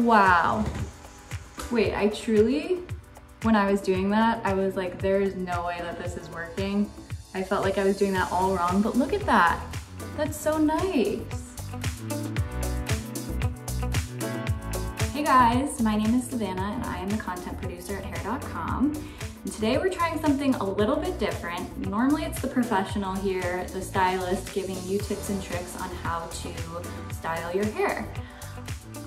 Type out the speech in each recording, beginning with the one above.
Wow. Wait, I truly, when I was doing that, I was like, there's no way that this is working. I felt like I was doing that all wrong, but look at that. That's so nice. Hey guys, my name is Savannah and I am the content producer at Hair.com. And today we're trying something a little bit different. Normally it's the professional here, the stylist, giving you tips and tricks on how to style your hair.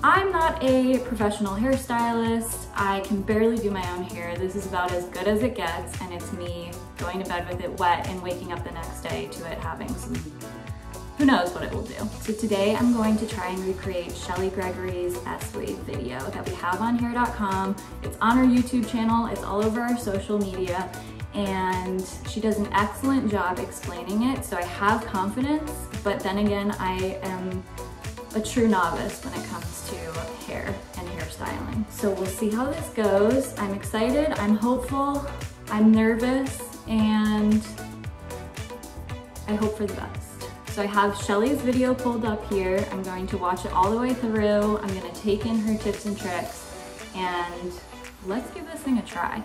I'm not a professional hairstylist. I can barely do my own hair. This is about as good as it gets, and it's me going to bed with it wet and waking up the next day to it having some, who knows what it will do. So today I'm going to try and recreate Shelley Gregory's S-Wave video that we have on Hair.com. It's on our YouTube channel, it's all over our social media, and she does an excellent job explaining it, so I have confidence, but then again, I am a true novice when it comes to hair and hairstyling. So we'll see how this goes. I'm excited, I'm hopeful, I'm nervous, and I hope for the best. So I have Shelley's video pulled up here. I'm going to watch it all the way through. I'm gonna take in her tips and tricks, and let's give this thing a try.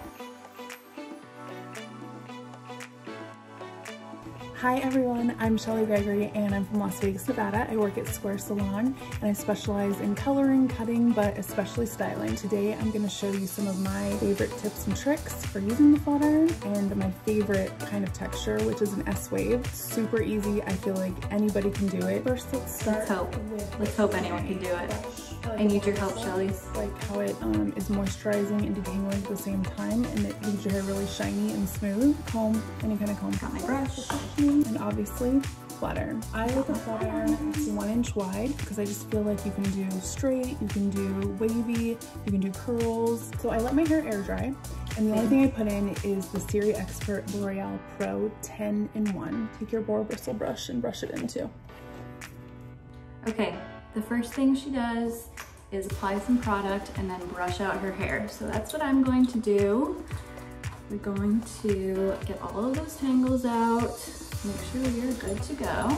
Hi everyone, I'm Shelley Gregory and I'm from Las Vegas, Nevada. I work at Square Salon and I specialize in coloring, cutting, but especially styling. Today I'm going to show you some of my favorite tips and tricks for using the flat iron and my favorite kind of texture, which is an S-Wave. Super easy. I feel like anybody can do it. First, let's start. Let's hope anyone can do it. I need your help, Shelley. Like how it is moisturizing and detangling at the same time, and it leaves your hair really shiny and smooth. Comb, any kind of comb. Got my brush. And obviously, flat iron. I like a flat iron that's 1 inch wide because I just feel like you can do straight, you can do wavy, you can do curls. So I let my hair air dry, and the only thing I put in is the Serie Expert L'Oreal Pro 10-in-1. Take your boar bristle brush and brush it in too. Okay. The first thing she does is apply some product and then brush out her hair. So that's what I'm going to do. We're going to get all of those tangles out, make sure we are good to go.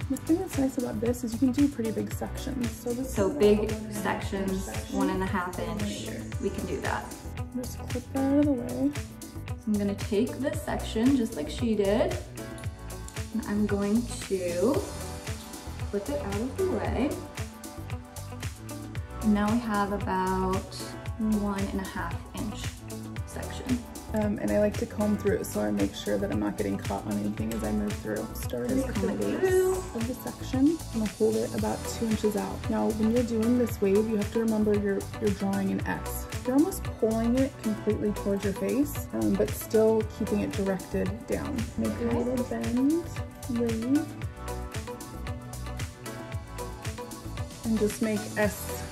The thing that's nice about this is you can do pretty big sections. So big sections, 1.5 inch, we can do that. Just clip that out of the way. So I'm gonna take this section just like she did, and I'm going to flip it out of the way. And now we have about 1.5 inch section. And I like to comb through so I make sure that I'm not getting caught on anything as I move through. Starting at the base of the section, I'm gonna hold it about 2 inches out. Now, when you're doing this wave, you have to remember you're drawing an S. You're almost pulling it completely towards your face, but still keeping it directed down. Make a little bend, wave, and just make S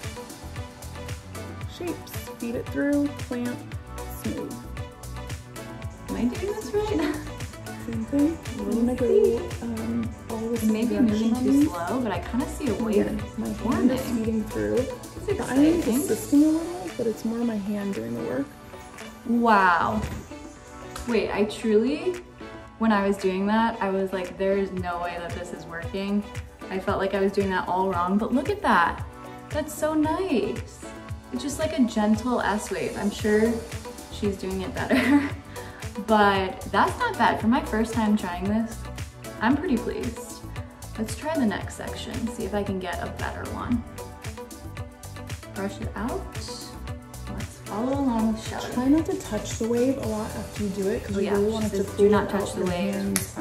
shapes. Feed it through, clamp, smooth. Am I doing this right? Same thing. We're gonna go all the same maybe moving too slow, but I kind of see a wave. My hand is feeding through. The iron is assisting a little, but it's more my hand doing the work. Wow. Wait, I truly, when I was doing that, I was like, there's no way that this is working. I felt like I was doing that all wrong, but look at that. That's so nice. It's just like a gentle S-wave. I'm sure she's doing it better, but that's not bad. For my first time trying this, I'm pretty pleased. Let's try the next section, see if I can get a better one. Brush it out. Let's follow along with Shelley. Try not to touch the wave a lot after you do it, because you really want it to cool. Do not touch the wave. Hands,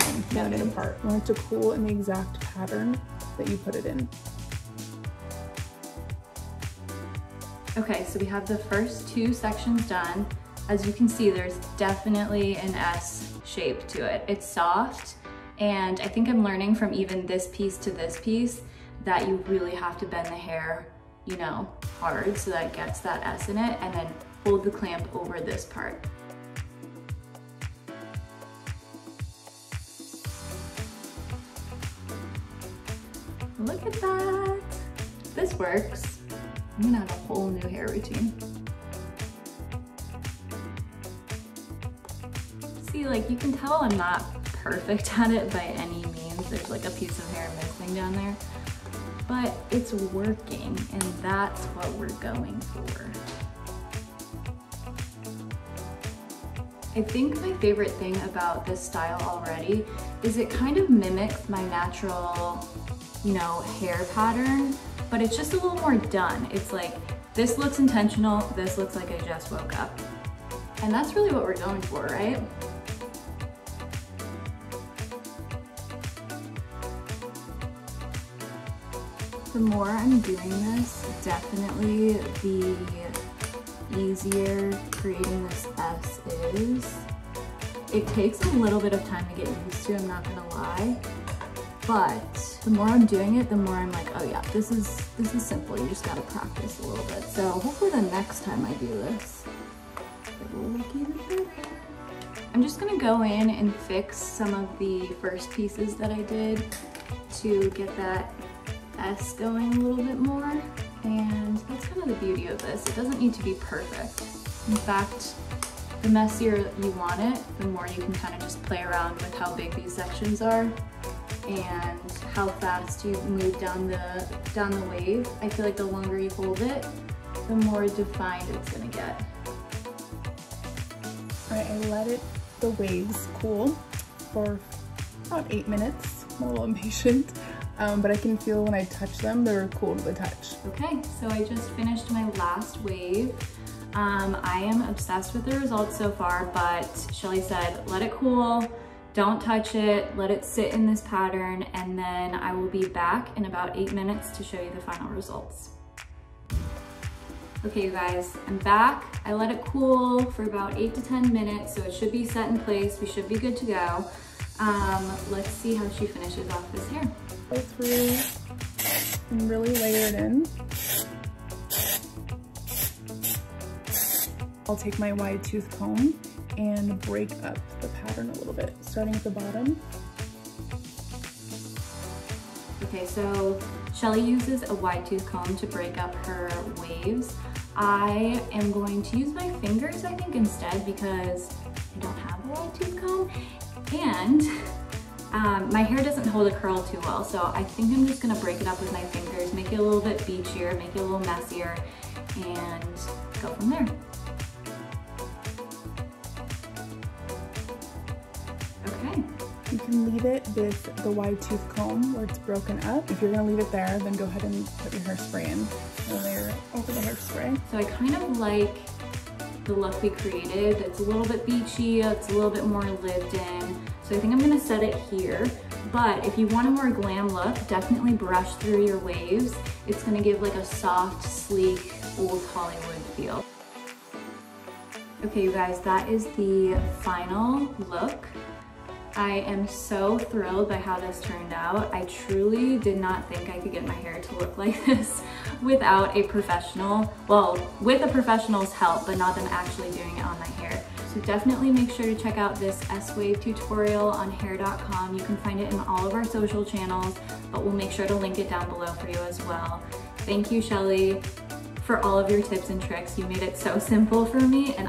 it apart. You want it to cool in the exact pattern that you put it in. Okay, so we have the first 2 sections done. As you can see, there's definitely an S shape to it. It's soft, and I think I'm learning from even this piece to this piece that you really have to bend the hair, you know, hard so that it gets that S in it, and then hold the clamp over this part. Look at that. This works. I'm gonna have a whole new hair routine. See, like, you can tell I'm not perfect at it by any means. There's like a piece of hair missing down there. but it's working, and that's what we're going for. I think my favorite thing about this style already is it kind of mimics my natural, you know, hair pattern, but it's just a little more done. It's like, this looks intentional, this looks like I just woke up. And that's really what we're going for, right? The more I'm doing this, definitely the easier creating this S is. It takes a little bit of time to get used to, I'm not gonna lie. But the more I'm doing it, the more I'm like, oh yeah, this is simple. You just gotta practice a little bit. So hopefully the next time I do this, it will look even better. I'm just gonna go in and fix some of the first pieces that I did to get that S going a little bit more. And that's kind of the beauty of this. It doesn't need to be perfect. In fact, the messier you want it, the more you can kind of just play around with how big these sections are and how fast you move down the wave. I feel like the longer you hold it, the more defined it's gonna get. All right, I let the waves cool for about 8 minutes. I'm a little impatient, but I can feel when I touch them, they're cool to the touch. Okay, so I just finished my last wave. I am obsessed with the results so far, but Shelley said, let it cool, don't touch it, let it sit in this pattern, and then I will be back in about 8 minutes to show you the final results. Okay, you guys, I'm back. I let it cool for about 8 to 10 minutes, so it should be set in place. We should be good to go. Let's see how she finishes off this hair. Go through and really layer it in. I'll take my wide tooth comb and break up the pattern a little bit, starting at the bottom. Okay, so Shelley uses a wide tooth comb to break up her waves. I am going to use my fingers, I think, instead, because I don't have a wide tooth comb, and my hair doesn't hold a curl too well, so I think I'm just gonna break it up with my fingers, make it a little bit beachier, make it a little messier, and go from there. Okay. You can leave it with the wide tooth comb where it's broken up. If you're gonna leave it there, then go ahead and put your hairspray in and layer it over the hairspray. So I kind of like the look we created. It's a little bit beachy, it's a little bit more lived in. So I think I'm gonna set it here. But if you want a more glam look, definitely brush through your waves. It's gonna give like a soft, sleek, old Hollywood feel. Okay, you guys, that is the final look. I am so thrilled by how this turned out. I truly did not think I could get my hair to look like this without a professional. Well, with a professional's help, but not them actually doing it on my hair. So definitely make sure to check out this S-Wave tutorial on Hair.com. You can find it in all of our social channels, but we'll make sure to link it down below for you as well. Thank you, Shelley, for all of your tips and tricks. You made it so simple for me, and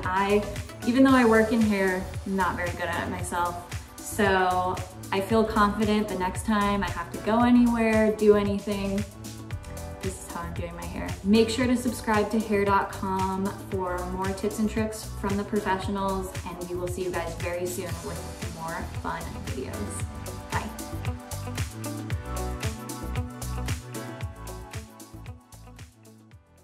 even though I work in hair, I'm not very good at it myself. So I feel confident the next time I have to go anywhere, do anything, this is how I'm doing my hair. Make sure to subscribe to Hair.com for more tips and tricks from the professionals, and we will see you guys very soon with more fun videos.